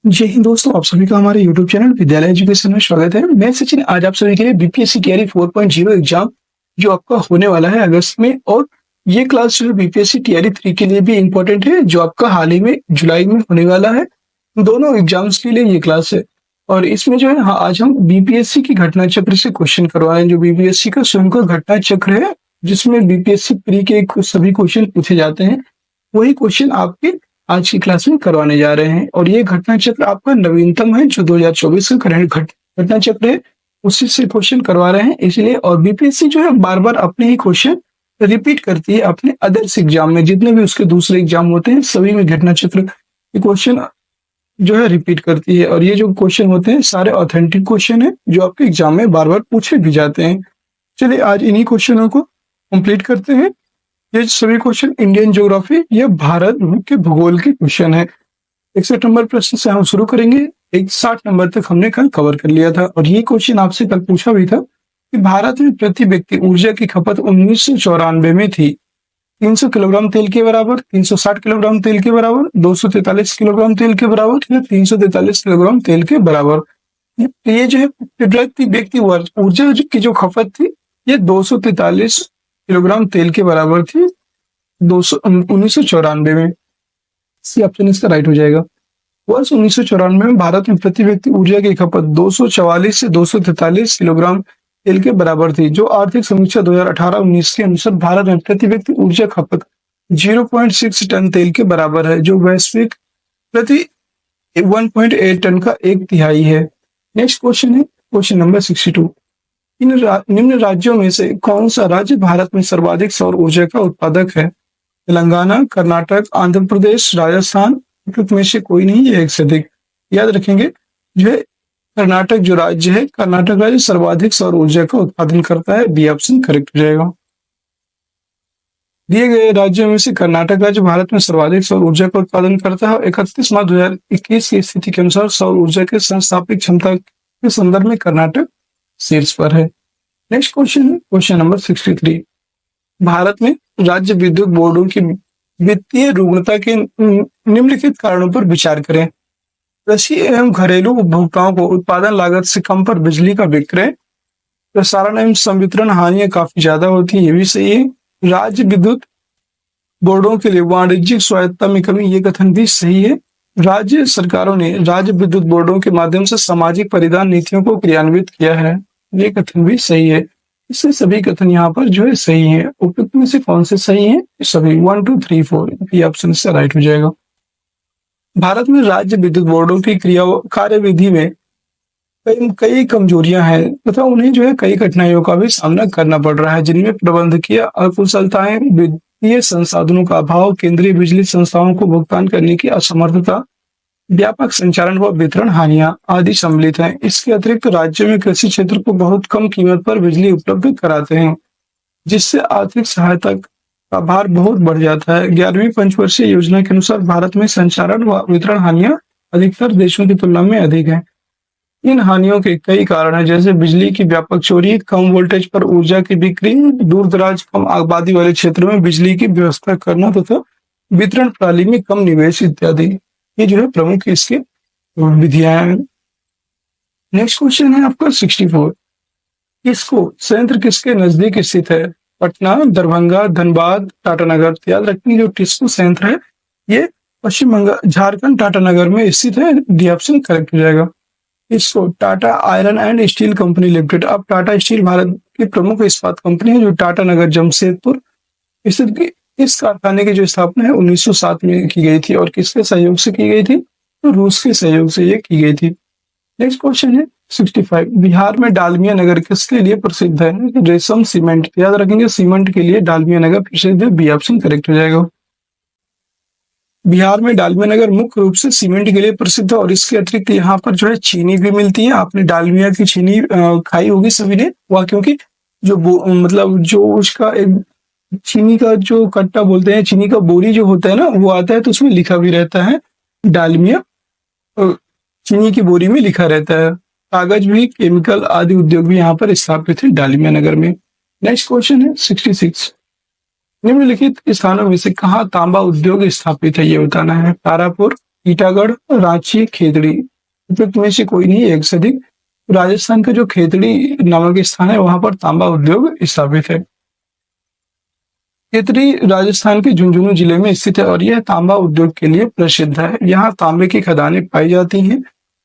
जय हिंद दोस्तों, आप सभी का हमारे YouTube चैनल विद्यालय एजुकेशन में स्वागत है। मैं सचिन आज आप सभी के लिए बीपीएससी टीआरई 4.0 एग्जाम जो आपका होने वाला है अगस्त में, और ये क्लास जो है बीपीएससी टीआरई 3 के लिए भी इम्पोर्टेंट है जो आपका हाल ही में जुलाई में होने वाला है। दोनों एग्जाम्स के लिए ये क्लास है और इसमें जो है आज हम बीपीएससी की घटना चक्र से क्वेश्चन करवाएं। जो बीपीएससी का स्वयं का घटना चक्र है जिसमें बीपीएससी प्री के सभी क्वेश्चन पूछे जाते हैं, वही क्वेश्चन आपके आज की क्लास में करवाने जा रहे हैं। और ये घटना चक्र आपका नवीनतम है जो 2024 का करंट घटना चक्र है, उसी से क्वेश्चन करवा रहे हैं इसलिए। और बीपीएससी जो है बार बार अपने ही क्वेश्चन रिपीट करती है अपने अदर्स एग्जाम में, जितने भी उसके दूसरे एग्जाम होते हैं सभी में घटना चक्र के क्वेश्चन जो है रिपीट करती है। और ये जो क्वेश्चन होते हैं सारे ऑथेंटिक क्वेश्चन है जो आपके एग्जाम में बार बार पूछे भी जाते हैं। चलिए आज इन्हीं क्वेश्चनों को कंप्लीट करते हैं। ये सभी क्वेश्चन इंडियन ज्योग्राफी या भारत के भूगोल के क्वेश्चन है। 61 नंबर प्रश्न से हम शुरू करेंगे। 60 नंबर तक हमने कल कवर कर लिया था और ये क्वेश्चन आपसे कल पूछा भी था कि भारत में प्रति व्यक्ति ऊर्जा की खपत 1994 में थी 300 किलोग्राम तेल के बराबर, 360 किलोग्राम तेल के बराबर, 243 किलोग्राम तेल के बराबर या 343 किलोग्राम तेल के बराबर। ये जो है प्रति व्यक्ति ऊर्जा की जो खपत थी ये 243 किलोग्राम तेल के बराबर थी 1994 में। सी ऑप्शन इसका राइट हो जाएगा। वर्ष 1994 में भारत में प्रति व्यक्ति ऊर्जा की खपत 244 से 243 किलोग्राम तेल के बराबर थी। जो आर्थिक समीक्षा 2018-19 के अनुसार भारत में प्रति व्यक्ति ऊर्जा खपत 0.6 टन तेल के बराबर है, जो वैश्विक प्रति 1.8 टन का एक तिहाई है। नेक्स्ट क्वेश्चन है क्वेश्चन नंबर 62। निम्न राज्यों में से कौन सा राज्य भारत में सर्वाधिक सौर ऊर्जा का उत्पादक है? तेलंगाना, कर्नाटक, आंध्र प्रदेश, राजस्थान, में से कोई नहीं है एक से अधिक। याद रखेंगे जो है कर्नाटक जो राज्य है, कर्नाटक राज्य सर्वाधिक सौर ऊर्जा का उत्पादन करता है। बी ऑप्शन करेक्ट हो जाएगा। दिए गए राज्यों में से कर्नाटक राज्य भारत में सर्वाधिक सौर ऊर्जा का उत्पादन करता है। 31 मार्च 2021 की स्थिति के अनुसार सौर ऊर्जा के संस्थापित क्षमता के संदर्भ में कर्नाटक शीर्ष पर है। नेक्स्ट क्वेश्चन है क्वेश्चन नंबर 63। भारत में राज्य विद्युत बोर्डों की वित्तीय रुग्णता के निम्नलिखित कारणों पर विचार करें। कृषि एवं घरेलू उपभोक्ताओं को उत्पादन लागत से कम पर बिजली का विक्रय, प्रसारण एवं संवितरण हानियां काफी ज्यादा होती है, ये भी सही है। राज्य विद्युत बोर्डों के लिए वाणिज्यिक स्वायत्तता में कमी, ये कथन भी सही है। राज्य सरकारों ने राज्य विद्युत बोर्डों के माध्यम से सामाजिक परिधान नीतियों को क्रियान्वित किया है, ये कथन भी सही है। इससे सभी कथन यहाँ पर जो है सही है। उपयुक्त में से कौन से सही हैं? सभी 1 2 3 4 ये ऑप्शन से राइट हो जाएगा। भारत में राज्य विद्युत बोर्डों की कार्यविधि में कई कमजोरियां हैं तथा उन्हें जो है कई कठिनाइयों का भी सामना करना पड़ रहा है, जिनमें प्रबंधकीय अकुशलताएं, वित्तीय संसाधनों का अभाव, केंद्रीय बिजली संस्थाओं को भुगतान करने की असमर्थता, व्यापक संचालन व वितरण हानियां आदि सम्मिलित हैं। इसके अतिरिक्त राज्य में कृषि क्षेत्र को बहुत कम कीमत पर बिजली उपलब्ध कराते हैं, जिससे आर्थिक सहायता का भार बहुत बढ़ जाता है। 11वीं पंचवर्षीय योजना के अनुसार भारत में संचालन व वितरण हानियां अधिकतर देशों की तुलना में अधिक हैं। इन हानियों के कई कारण हैं, जैसे बिजली की व्यापक चोरी, कम वोल्टेज पर ऊर्जा की बिक्री, दूर दराज कम आबादी वाले क्षेत्रों में बिजली की व्यवस्था करना तथा वितरण प्रणाली में कम निवेश इत्यादि, ये जो है प्रमुख इसके विधियां हैं। नेक्स्ट क्वेश्चन है आपका 64। संयंत्र किसके नजदीक स्थित है? पटना, दरभंगा, धनबाद, टाटानगर। याद रखिए जो टिस्को संयंत्र है ये पश्चिम बंगाल झारखंड टाटानगर में स्थित है। डी ऑप्शन करेक्ट हो जाएगा। इसको Tata iron and steel company limited, अब टाटा स्टील भारत की प्रमुख इस्पात कंपनी है जो टाटानगर जमशेदपुर स्थित। इस कारखाने की जो स्थापना है 1907 में की गई थी और किसके सहयोग से की गई थी? तो रूस के सहयोग से ये की गई थी। नेक्स्ट क्वेश्चन है 65। बिहार में डालमिया नगर किसके लिए प्रसिद्ध है? रेशम सीमेंट। याद रखेंगे सीमेंट के लिए डालमिया नगर प्रसिद्ध है। बी ऑप्शन करेक्ट हो जाएगा। बिहार में डालमिया नगर मुख्य रूप से सीमेंट के लिए प्रसिद्ध है और इसके अतिरिक्त यहाँ पर जो है चीनी भी मिलती है। आपने डालमिया की चीनी खाई होगी सभी ने, वह क्योंकि जो मतलब जो उसका एक चीनी का जो कट्टा बोलते हैं, चीनी का बोरी जो होता है ना वो आता है, तो उसमें लिखा भी रहता है डालमिया, चीनी की बोरी में लिखा रहता है। कागज भी, केमिकल आदि उद्योग भी यहाँ पर स्थापित है डालमिया नगर में। नेक्स्ट क्वेश्चन है 66। निम्नलिखित स्थानों में से कहाँ तांबा उद्योग स्थापित है? ये बताना है। तारापुर, टीटागढ़, रांची, खेतड़ी। उपयुक्त में से कोई नहीं, एक से अधिक। राजस्थान का जो खेतड़ी नामक स्थान है वहां पर तांबा उद्योग स्थापित है। खेतड़ी राजस्थान के झुंझुनू जिले में स्थित है और यह तांबा उद्योग के लिए प्रसिद्ध है। यहाँ तांबे की खदानें पाई जाती हैं।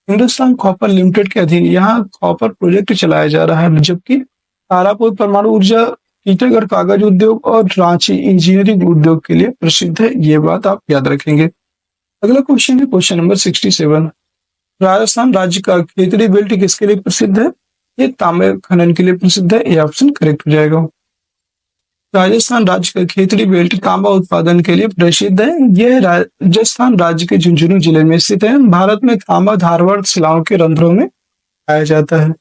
हिंदुस्तान कॉपर लिमिटेड के अधीन यहाँ कॉपर प्रोजेक्ट चलाया जा रहा है, जबकि तारापुर परमाणु ऊर्जा, टीटागढ़ कागज उद्योग और रांची इंजीनियरिंग उद्योग के लिए प्रसिद्ध है। ये बात आप याद रखेंगे। अगला क्वेश्चन है क्वेश्चन नंबर 67। राजस्थान राज्य का खेतड़ी बेल्ट किसके लिए प्रसिद्ध है? ये तांबे खनन के लिए प्रसिद्ध है। ये ऑप्शन करेक्ट हो जाएगा। राजस्थान राज्य का खेतड़ी बेल्ट तांबा उत्पादन के लिए प्रसिद्ध है। यह राजस्थान राज्य के झुंझुनू जिले में स्थित है। भारत में तांबा धारवाड़ शिलाओं के रंध्रों में पाया जाता है।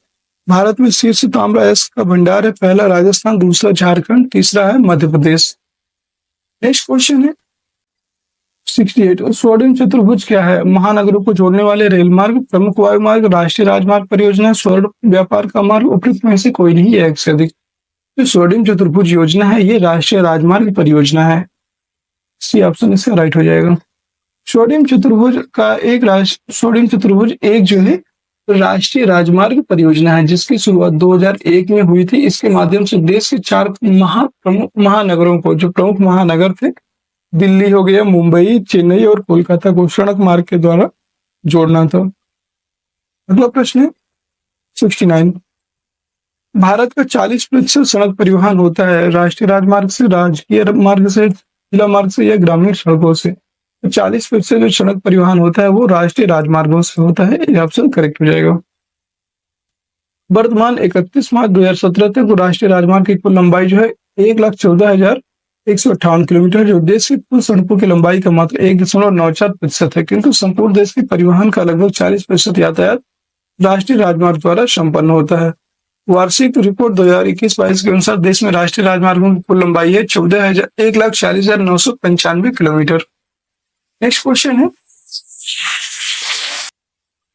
भारत में शीर्ष तांबा अयस्क का भंडार है। पहला राजस्थान, दूसरा झारखंड, तीसरा है मध्य प्रदेश। नेक्स्ट क्वेश्चन है 68। स्वर्णिम चतुर्भुज क्या है? महानगरों को जोड़ने वाले रेल मार्ग, प्रमुख वायु मार्ग, राष्ट्रीय राजमार्ग परियोजना, स्वर्ण व्यापार का मार्ग। उपयुक्त में से कोई नहीं, है एक से अधिक। जो स्वर्णिम चतुर्भुज योजना है ये राष्ट्रीय राजमार्ग परियोजना है। सी ऑप्शन इसका राइट हो जाएगा। स्वर्णिम चतुर्भुज एक जो है राष्ट्रीय राजमार्ग परियोजना है, जिसकी शुरुआत 2001 में हुई थी। इसके माध्यम से देश के 4 प्रमुख महानगरों को, जो प्रमुख महानगर थे, दिल्ली हो गया, मुंबई, चेन्नई और कोलकाता को सड़क मार्ग के द्वारा जोड़ना था। अगला प्रश्न है 69। भारत का 40% सड़क परिवहन होता है राष्ट्रीय राजमार्ग से, राजकीय मार्ग से, जिला मार्ग से या ग्रामीण सड़कों से। 40% जो सड़क परिवहन होता है वो राष्ट्रीय राजमार्गों से होता है। ये ऑप्शन करेक्ट हो जाएगा। वर्तमान 31 मार्च 2017 तक राष्ट्रीय राजमार्ग की कुल लंबाई जो है 1,14,158 किलोमीटर, जो देश की कुल सड़कों की लंबाई का मात्र 1.94% है। किंतु संपूर्ण देश के परिवहन का लगभग 40% यातायात राष्ट्रीय राजमार्ग द्वारा संपन्न होता है। वार्षिक रिपोर्ट 2021-22 के अनुसार देश में राष्ट्रीय राजमार्गों की कुल लंबाई है 1,40,995 किलोमीटर। नेक्स्ट क्वेश्चन है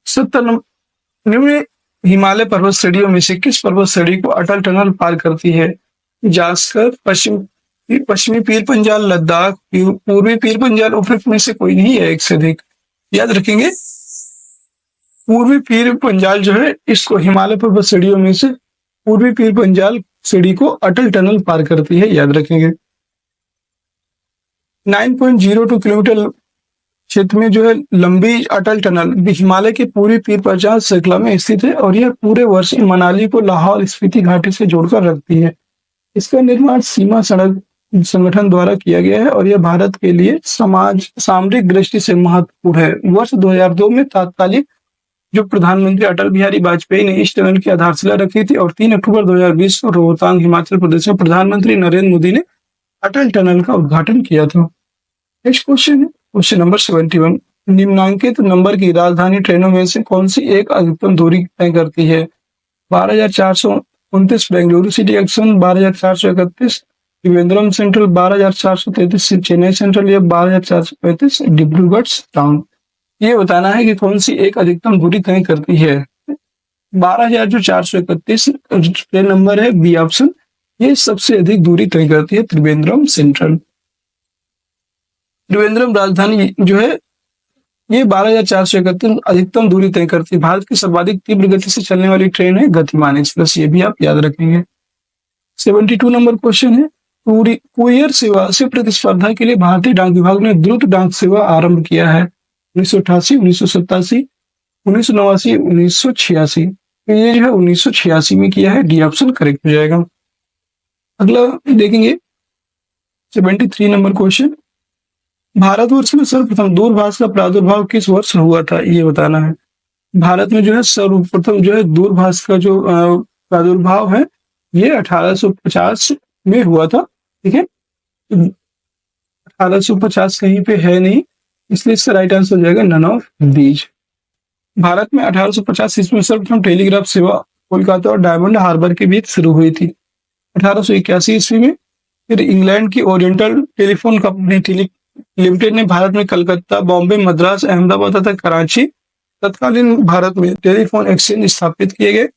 70। निम्न हिमालय पर्वत श्रेणियों में से किस पर्वत श्रेणी को अटल टनल पार करती है? जास्कर, पश्चिमी पीर पंजाल, लद्दाख, पूर्वी पीर पंजाल। उपयुक्त में से कोई नहीं है, एक से अधिक। याद रखेंगे, पूर्वी पीर पंजाल जो है इसको हिमालय पर्वत श्रेणियों में से पूर्वी पीर पंजाल श्रेणी को अटल टनल पार करती है। याद रखेंगे। 9.02 किलोमीटर क्षेत्र में जो है लंबी अटल टनल हिमालय के पूर्वी पीर पंजाल श्रृंखला में स्थित है और यह पूरे वर्ष मनाली को लाहौल स्पीति घाटी से जोड़कर रखती है। इसका निर्माण सीमा सड़क संगठन द्वारा किया गया है और यह भारत के लिए सामरिक दृष्टि से महत्वपूर्ण है। वर्ष 2002 में तत्कालीन जो प्रधानमंत्री अटल बिहारी वाजपेयी ने इस टनल की आधारशिला रखी थी और 3 अक्टूबर 2020 को रोहतांग, हिमाचल प्रदेश में प्रधानमंत्री नरेंद्र मोदी ने अटल टनल का उद्घाटन किया था। नेक्स्ट क्वेश्चन है क्वेश्चन नंबर 71। निम्नांकित नंबर की राजधानी ट्रेनों में से कौन सी एक अधिकतम दूरी तय करती है? 12,429 Bengaluru city junction, 12,431 Trivandrum central, 12,433 Chennai central या 12,435 डिब्रूगढ़ टाउन। ये बताना है कि कौन सी एक अधिकतम दूरी तय करती है। 12,431 ट्रेन नंबर है, बी ऑप्शन। ये सबसे अधिक दूरी तय करती है त्रिवेंद्रम सेंट्रल। त्रिवेंद्रम राजधानी जो है ये 12,431 अधिकतम दूरी तय करती है। भारत की सर्वाधिक तीव्र गति से चलने वाली ट्रेन है गतिमान एक्सप्रेस। ये भी आप याद रखेंगे। 72 नंबर क्वेश्चन है कुरियर सेवा से प्रतिस्पर्धा के लिए भारतीय डाक विभाग ने द्रुत डाक सेवा आरंभ किया है। 1988, 1987, 1989, 1986। ये जो है 1986 में किया है। डी ऑप्शन करेक्ट हो जाएगा। अगला देखेंगे 73 नंबर क्वेश्चन। भारतवर्ष में सर्वप्रथम दूरभाष का प्रादुर्भाव किस वर्ष हुआ था? ये बताना है। भारत में जो है सर्वप्रथम जो है दूरभाष का जो प्रादुर्भाव है ये 1850 में हुआ था। ठीक है, 1850 कहीं पे है नहीं, इसलिए इसका राइट आंसर हो जाएगा नन ऑफ दीज। भारत में 1850 ईस्वी में सर्वप्रथम टेलीग्राफ सेवा कोलकाता और डायमंड हार्बर के बीच शुरू हुई थी। 1881 ईस्वी में फिर इंग्लैंड की ओरिएंटल टेलीफोन कंपनी लिमिटेड ने भारत में कलकत्ता, बॉम्बे, मद्रास, अहमदाबाद तथा कराची तत्कालीन भारत में टेलीफोन एक्सचेंज स्थापित किए गए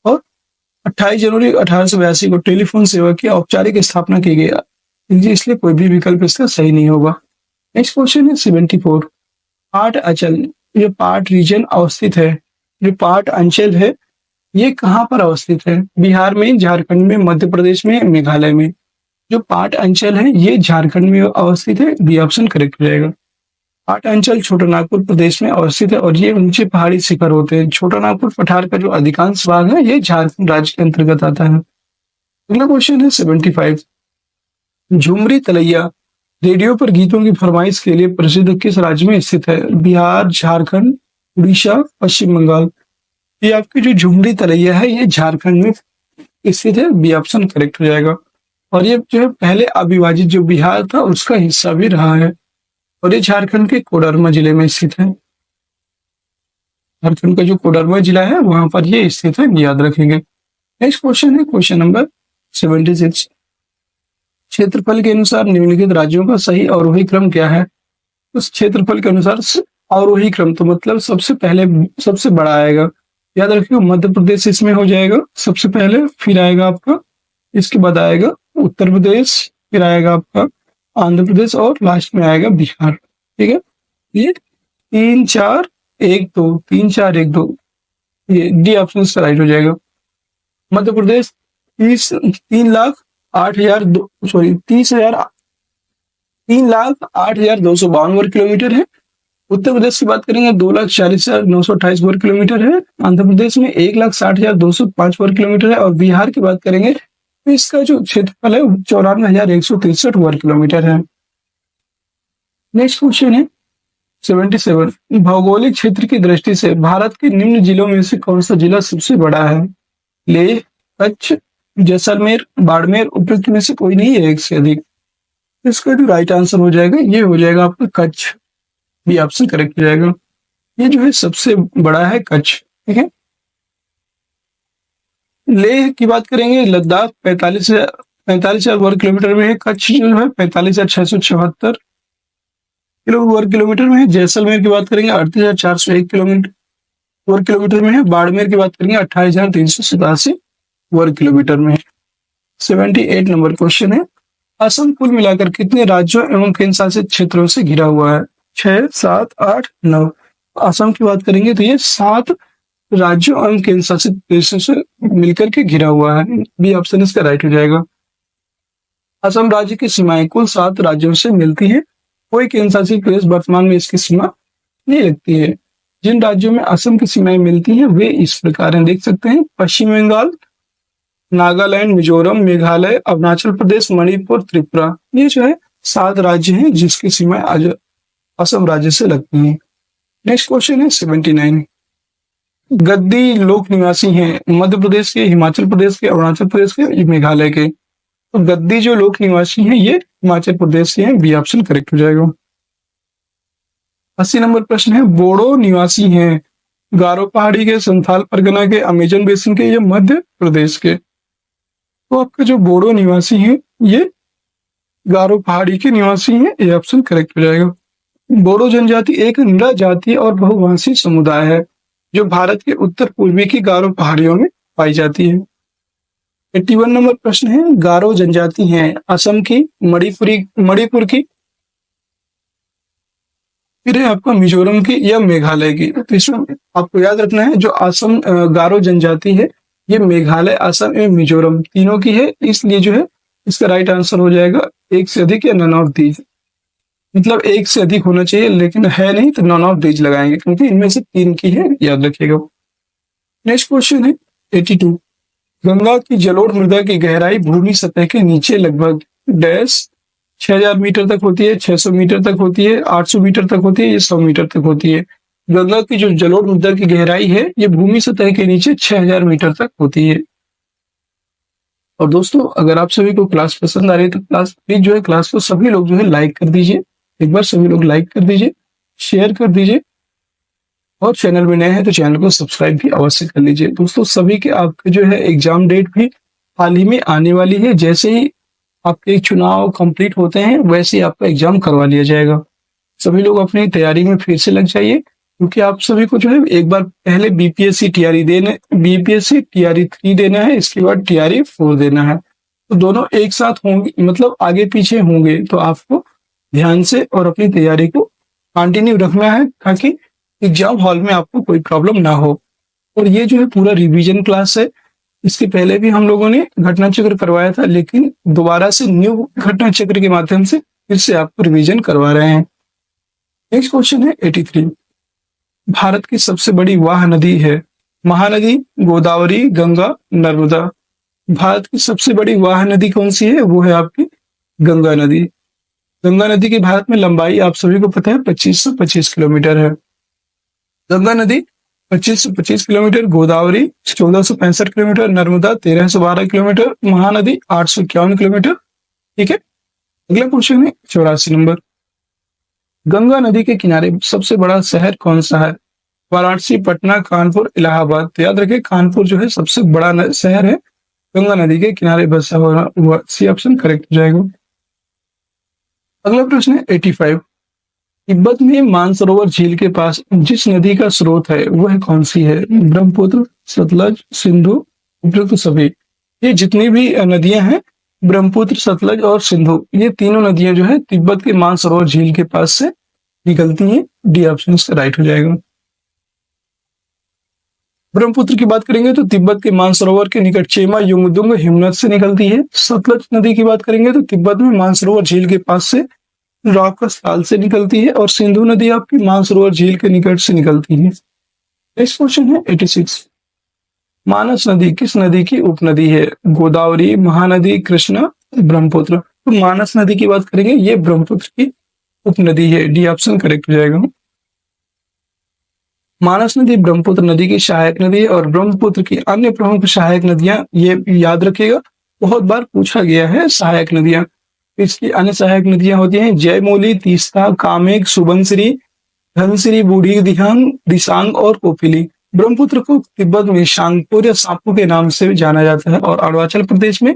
और 28 जनवरी 1882 को टेलीफोन सेवा की औपचारिक स्थापना की गई। इसलिए कोई भी विकल्प इसका सही नहीं होगा। नेक्स्ट क्वेश्चन है 74। पाट अंचल, ये पाट रीजन अवस्थित है, जो पाट अंचल है ये कहाँ पर अवस्थित है? बिहार में, झारखंड में, मध्य प्रदेश में, मेघालय में। जो पाट अंचल है ये झारखंड में अवस्थित है, बी ऑप्शन करेक्ट हो जाएगा। पाट अंचल छोटानागपुर प्रदेश में अवस्थित है और ये ऊंचे पहाड़ी शिखर होते हैं। छोटानागपुर पठार का जो अधिकांश भाग है ये झारखंड राज्य के अंतर्गत आता है। अगला क्वेश्चन है 75। झुमरी तलैया रेडियो पर गीतों की फरमाइश के लिए प्रसिद्ध किस राज्य में स्थित है? बिहार, झारखंड, उड़ीसा, पश्चिम बंगाल। ये आपकी जो झुमरी तलैया है ये झारखंड में स्थित है, बी ऑप्शन करेक्ट हो जाएगा। और ये जो है पहले अविभाजित जो बिहार था उसका हिस्सा भी रहा है और ये झारखंड के कोडरमा जिले में स्थित है। झारखंड का जो कोडरमा जिला है वहां पर ये स्थित है, याद रखेंगे। नेक्स्ट क्वेश्चन है क्वेश्चन नंबर 76। क्षेत्रफल के अनुसार निम्नलिखित राज्यों का सही अवरोही क्रम क्या है? उस क्षेत्रफल के अनुसार अवरोही क्रम तो मतलब सबसे पहले सबसे बड़ा आएगा, याद रखिए मध्य प्रदेश इसमें हो जाएगा सबसे पहले, फिर आएगा आपका, इसके बाद आएगा उत्तर प्रदेश, फिर आएगा आपका आंध्र प्रदेश और लास्ट में आएगा बिहार। ठीक है, ये 3 4 1 2, 3 4 1 2, ये डी ऑप्शन इसका राइट हो जाएगा। मध्य प्रदेश 3,08,252 वर्ग किलोमीटर है। उत्तर प्रदेश की बात करेंगे 2,40,928 वर्ग किलोमीटर है। आंध्र प्रदेश में 1,60,205 वर्ग किलोमीटर है और बिहार की बात करेंगे तो इसका जो क्षेत्रफल है 94,163 वर्ग किलोमीटर है। नेक्स्ट क्वेश्चन है 77। भौगोलिक क्षेत्र की दृष्टि से भारत के निम्न जिलों में से कौन सा जिला सबसे बड़ा है? लेह, कच्छ, जैसलमेर, बाड़मेर, उपयुक्त में से कोई नहीं है एक से अधिक। इसका जो राइट आंसर हो जाएगा ये हो जाएगा आपका कच्छ, बी ऑप्शन करेक्ट हो जाएगा। ये जो है सबसे बड़ा है कच्छ। ठीक है, लेह की बात करेंगे लद्दाख 45,000 वर्ग किलोमीटर में है। कच्छ जो है 45,674 वर्ग किलोमीटर में है। जैसलमेर की बात करेंगे 38,401 वर्ग किलोमीटर में है। बाड़मेर की बात करेंगे 28,387 वर्ग किलोमीटर में है। 78 नंबर क्वेश्चन है, असम कुल मिलाकर कितने राज्यों एवं केंद्र शासित क्षेत्रों से घिरा हुआ है? 6, 7, 8, 9। असम की बात करेंगे तो ये 7 राज्यों एवं केंद्र शासित प्रदेशों से मिलकर के घिरा हुआ है, बी ऑप्शन इसका राइट हो जाएगा। असम राज्य की सीमाएं कुल 7 राज्यों से मिलती है, कोई केंद्र शासित प्रदेश वर्तमान में इसकी सीमा नहीं लगती है। जिन राज्यों में असम की सीमाएं मिलती हैं वे इस प्रकार हैं, देख सकते हैं, पश्चिम बंगाल, नागालैंड, मिजोरम, मेघालय, अरुणाचल प्रदेश, मणिपुर, त्रिपुरा। ये जो है 7 राज्य हैं जिसकी सीमाएं आज असम राज्य से लगती हैं। नेक्स्ट क्वेश्चन है 79। गद्दी लोक निवासी हैं मध्य प्रदेश के, हिमाचल प्रदेश के, अरुणाचल प्रदेश के, मेघालय के। तो गद्दी जो लोक निवासी हैं ये हिमाचल प्रदेश से हैं, बी ऑप्शन करेक्ट हो जाएगा। 80 नंबर प्रश्न है, बोडो निवासी हैं गारो पहाड़ी के, संथाल परगना के, अमेजन बेसिन के, ये मध्य प्रदेश के। तो आपके जो बोडो निवासी हैं ये गारो पहाड़ी के निवासी हैं, ये ऑप्शन करेक्ट हो जाएगा। बोडो जनजाति एक नर जाति और बहुभाषी समुदाय है जो भारत के उत्तर पूर्वी की गारो पहाड़ियों में पाई जाती है। 81 नंबर प्रश्न है, गारो जनजाति है असम की, मणिपुर की, फिर है आपका मिजोरम की या मेघालय की। तो इसमें आपको याद रखना है जो असम गारो जनजाति है ये मेघालय, असम एवं मिजोरम तीनों की है, इसलिए जो है इसका राइट आंसर हो जाएगा एक से अधिक या नन ऑफ दीज। मतलब एक से अधिक होना चाहिए लेकिन है नहीं तो नॉन ऑफ दीज लगाएंगे क्योंकि इनमें से 3 की है, याद रखिएगा। नेक्स्ट क्वेश्चन है 82। गंगा की जलोढ़ मृदा की गहराई भूमि सतह के नीचे लगभग डैश 6,000 मीटर तक होती है, 600 मीटर तक होती है, 800 मीटर तक होती है, ये 100 मीटर तक होती है। गंगा की जो जलोढ़ मृदा की गहराई है ये भूमि सतह के नीचे 6,000 मीटर तक होती है। और दोस्तों अगर आप सभी को क्लास पसंद आ रही है तो क्लास प्लीज जो है क्लास को सभी लोग जो है लाइक कर दीजिए, एक बार सभी लोग लाइक कर दीजिए, शेयर कर दीजिए और चैनल में नए हैं तो चैनल को सब्सक्राइब भी अवश्य कर लीजिए। दोस्तों सभी के आपके जो है एग्जाम डेट भी हाल ही में आने वाली है, जैसे ही आपके चुनाव कंप्लीट होते हैं वैसे ही आपका एग्जाम करवा लिया जाएगा। सभी लोग अपनी तैयारी में फिर से लग जाइए क्योंकि आप सभी को जो है एक बार पहले बीपीएससी टीआरई 3 देना है, इसके बाद टीआरई 4 देना है। तो दोनों एक साथ होंगे, मतलब आगे पीछे होंगे, तो आपको ध्यान से और अपनी तैयारी को कंटिन्यू रखना है ताकि एग्जाम हॉल में आपको कोई प्रॉब्लम ना हो। और ये जो है पूरा रिवीजन क्लास है। इसके पहले भी हम लोगों ने घटना चक्र करवाया था, लेकिन दोबारा से न्यू घटना चक्र के माध्यम से फिर से आपको रिवीजन करवा रहे हैं। नेक्स्ट क्वेश्चन है 83। भारत की सबसे बड़ी वाह नदी है महानदी, गोदावरी, गंगा, नर्मदा। भारत की सबसे बड़ी वाह नदी कौन सी है? वो है आपकी गंगा नदी। गंगा नदी की भारत में लंबाई आप सभी को पता है 2525 किलोमीटर है। गंगा नदी 2525 kilometre, Godavari 1465 kilometre, Narmada 1312 kilometre, Mahanadi 851 kilometre. ठीक है, अगला क्वेश्चन है 84 नंबर। गंगा नदी के किनारे सबसे बड़ा शहर कौन सा है? वाराणसी, पटना, कानपुर, इलाहाबाद। तो याद रखिए कानपुर जो है सबसे बड़ा शहर है गंगा नदी के किनारे बसा हुआ। सी ऑप्शन करेक्ट हो जाएगा। अगला प्रश्न है 85। तिब्बत में मानसरोवर झील के पास जिस नदी का स्रोत है वह कौन सी है? ब्रह्मपुत्र, सतलज, सिंधु, उपयुक्त सभी। ये जितनी भी नदियां हैं ब्रह्मपुत्र, सतलज और सिंधु, ये तीनों नदियां जो है तिब्बत के मानसरोवर झील के पास से निकलती हैं। डी ऑप्शन इसका राइट हो जाएगा। ब्रह्मपुत्र की बात करेंगे तो तिब्बत के मानसरोवर के निकट चेमा युंगदुंग हिमनद से निकलती है। सतलज नदी की बात करेंगे तो तिब्बत में मानसरोवर झील के पास से रॉकस ताल से निकलती है। और सिंधु नदी आपकी मानसरोवर झील के निकट से निकलती है। नेक्स्ट क्वेश्चन है 86। मानस नदी किस नदी की उपनदी है? गोदावरी, महानदी, कृष्णा, ब्रह्मपुत्र। तो मानस नदी की बात करेंगे, ये ब्रह्मपुत्र की उपनदी है। डी ऑप्शन करेक्ट हो जाएगा। मानस नदी ब्रह्मपुत्र नदी की सहायक नदी है और ब्रह्मपुत्र की अन्य प्रमुख सहायक नदियां, ये याद रखिएगा, बहुत बार पूछा गया है सहायक नदियां। इसकी अन्य सहायक नदियां होती हैं जयमोली, तीस्ता, कामेक, सुबनसिरी, धनसिरी, बूढ़ी दिहांग, दिसांग और कोपिली। ब्रह्मपुत्र को तिब्बत में शांगपुर या सापू के नाम से जाना जाता है और अरुणाचल प्रदेश में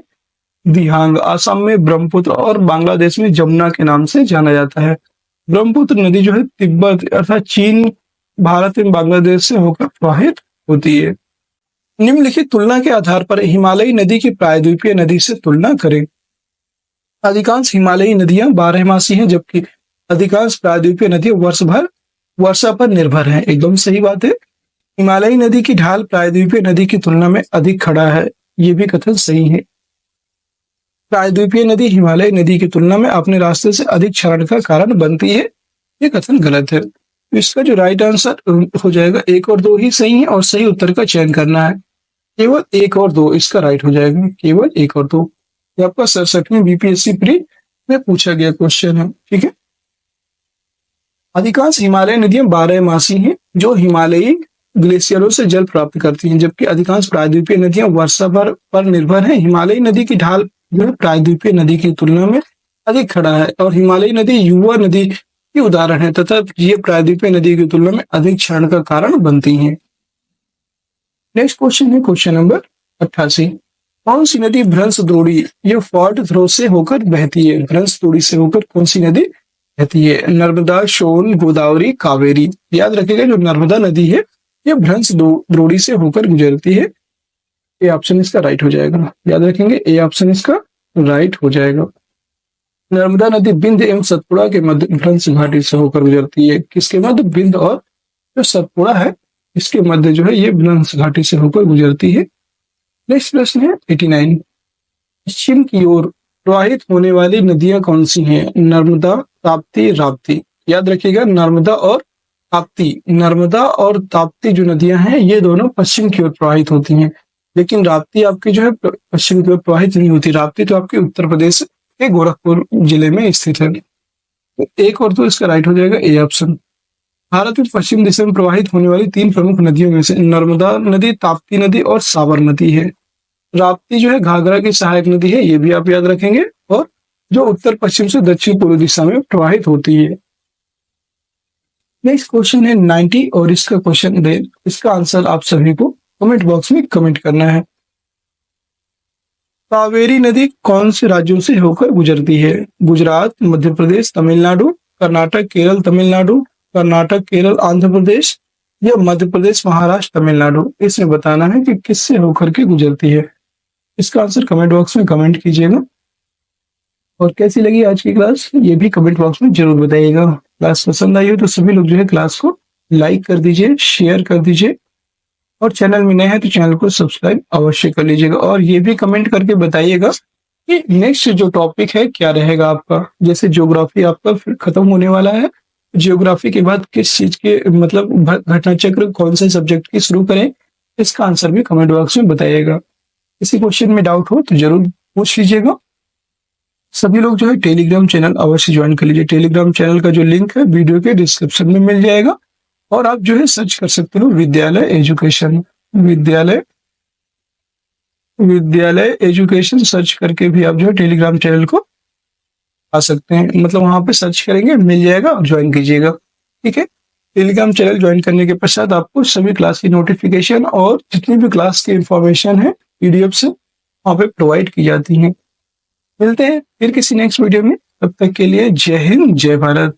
दिहांग, असम में ब्रह्मपुत्र और बांग्लादेश में जमुना के नाम से जाना जाता है। ब्रह्मपुत्र नदी जो है तिब्बत अर्थात चीन, भारत एवं बांग्लादेश से होकर प्रवाहित होती है। निम्नलिखित तुलना के आधार पर हिमालयी नदी की प्रायद्वीपीय नदी से तुलना करें। अधिकांश हिमालयी नदियां बारहमासी हैं, जबकि अधिकांश प्रायद्वीपीय नदियां वर्ष भर वर्षा पर निर्भर हैं। एकदम सही बात है। हिमालयी नदी की ढाल प्रायद्वीपीय नदी की तुलना में अधिक खड़ा है, ये भी कथन सही है। प्रायद्वीपीय नदी हिमालयी नदी की तुलना में अपने रास्ते से अधिक क्षरण का कारण बनती है, ये कथन गलत है। इसका जो राइट आंसर हो जाएगा 1 और 2 ही सही है और सही उत्तर का चयन करना है। केवल 1 और 2 इसका राइट हो जाएगा, केवल 1 और 2। ये आपका 67वें बीपीएससी प्री में पूछा गया क्वेश्चन है। ठीक है, अधिकांश हिमालयी नदियां बारहमासी हैं जो हिमालयी ग्लेशियरों से जल प्राप्त करती हैं, जबकि अधिकांश प्रायद्वीपीय नदियां वर्षा पर निर्भर हैं। हिमालयी नदी की ढाल जो है प्रायद्वीपीय नदी की तुलना में अधिक खड़ा है और हिमालयी नदी युवा नदी की उदाहरण है तथा ये प्रायद्वीपीय नदी की तुलना में अधिक क्षरण का कारण बनती हैं। नेक्स्ट क्वेश्चन है क्वेश्चन नंबर 88। कौन सी नदी भ्रंश द्रोणी या फॉर्ट थ्रो से होकर बहती है? भ्रंश द्रोणी से होकर कौन सी नदी बहती है? नर्मदा, सोन, गोदावरी, कावेरी। याद रखिएगा जो नर्मदा नदी है ये भ्रंश द्रोणी से होकर गुजरती है। ए ऑप्शन इसका राइट हो जाएगा। याद रखेंगे ए ऑप्शन इसका राइट हो जाएगा। नर्मदा नदी बिंद एवं सतपुड़ा के मध्य भ्रंश घाटी से होकर गुजरती है। किसके मध्य? बिंद और जो सतपुड़ा है इसके मध्य जो है ये भ्रंश घाटी से होकर गुजरती है। नेक्स्ट प्रश्न है 89। पश्चिम की ओर प्रवाहित होने वाली नदियां कौन सी हैं? नर्मदा, ताप्ती, राप्ती। याद रखिएगा नर्मदा और ताप्ती, नर्मदा और ताप्ती जो नदियां हैं ये दोनों पश्चिम की ओर प्रवाहित होती हैं, लेकिन राप्ती आपकी जो है पश्चिम की ओर प्रवाहित नहीं होती। राप्ती तो आपके उत्तर प्रदेश के गोरखपुर जिले में स्थित है। 1 और 2 इसका राइट हो जाएगा, ए ऑप्शन। भारत में पश्चिम दिशा में प्रवाहित होने वाली 3 प्रमुख नदियों में से नर्मदा नदी, ताप्ती नदी और साबरमती है। राप्ती जो है घाघरा की सहायक नदी है, ये भी आप याद रखेंगे, और जो उत्तर पश्चिम से दक्षिण पूर्व दिशा में प्रवाहित होती है। नेक्स्ट क्वेश्चन है 90 और इसका क्वेश्चन दे, इसका आंसर आप सभी को कमेंट बॉक्स में कमेंट करना है। कावेरी नदी कौन से राज्यों से होकर गुजरती है? गुजरात, मध्य प्रदेश, तमिलनाडु, कर्नाटक, केरल, तमिलनाडु, कर्नाटक, केरल, आंध्र प्रदेश या मध्य प्रदेश, महाराष्ट्र, तमिलनाडु। इसमें बताना है कि किससे होकर के गुजरती है। इसका आंसर कमेंट बॉक्स में कमेंट कीजिएगा। और कैसी लगी आज की क्लास ये भी कमेंट बॉक्स में जरूर बताइएगा। क्लास पसंद आई हो तो सभी लोग जो है क्लास को लाइक कर दीजिए, शेयर कर दीजिए, और चैनल में नए हैं तो चैनल को सब्सक्राइब अवश्य कर लीजिएगा। और ये भी कमेंट करके बताइएगा कि नेक्स्ट जो टॉपिक है क्या रहेगा आपका। जैसे ज्योग्राफी आपका फिर खत्म होने वाला है, ज्योग्राफी के बाद किस चीज के मतलब घटना चक्र कौन से सब्जेक्ट की शुरू करें, इसका आंसर भी कमेंट बॉक्स में बताइएगा। किसी क्वेश्चन में डाउट हो तो जरूर पूछ लीजिएगा। सभी लोग जो है टेलीग्राम चैनल अवश्य ज्वाइन कर लीजिए। टेलीग्राम चैनल का जो लिंक है वीडियो के डिस्क्रिप्शन में मिल जाएगा, और आप जो है सर्च कर सकते हो विद्यालय एजुकेशन, विद्यालय विद्यालय एजुकेशन सर्च करके भी आप जो है टेलीग्राम चैनल को आ सकते हैं। मतलब वहां पे सर्च करेंगे मिल जाएगा, और ज्वाइन कीजिएगा। ठीक है, टेलीग्राम चैनल ज्वाइन करने के पश्चात आपको सभी क्लास की नोटिफिकेशन और जितनी भी क्लास की इंफॉर्मेशन है पीडीएफ से वहां पे प्रोवाइड की जाती है। मिलते हैं फिर किसी नेक्स्ट वीडियो में, तब तक के लिए जय हिंद जय भारत।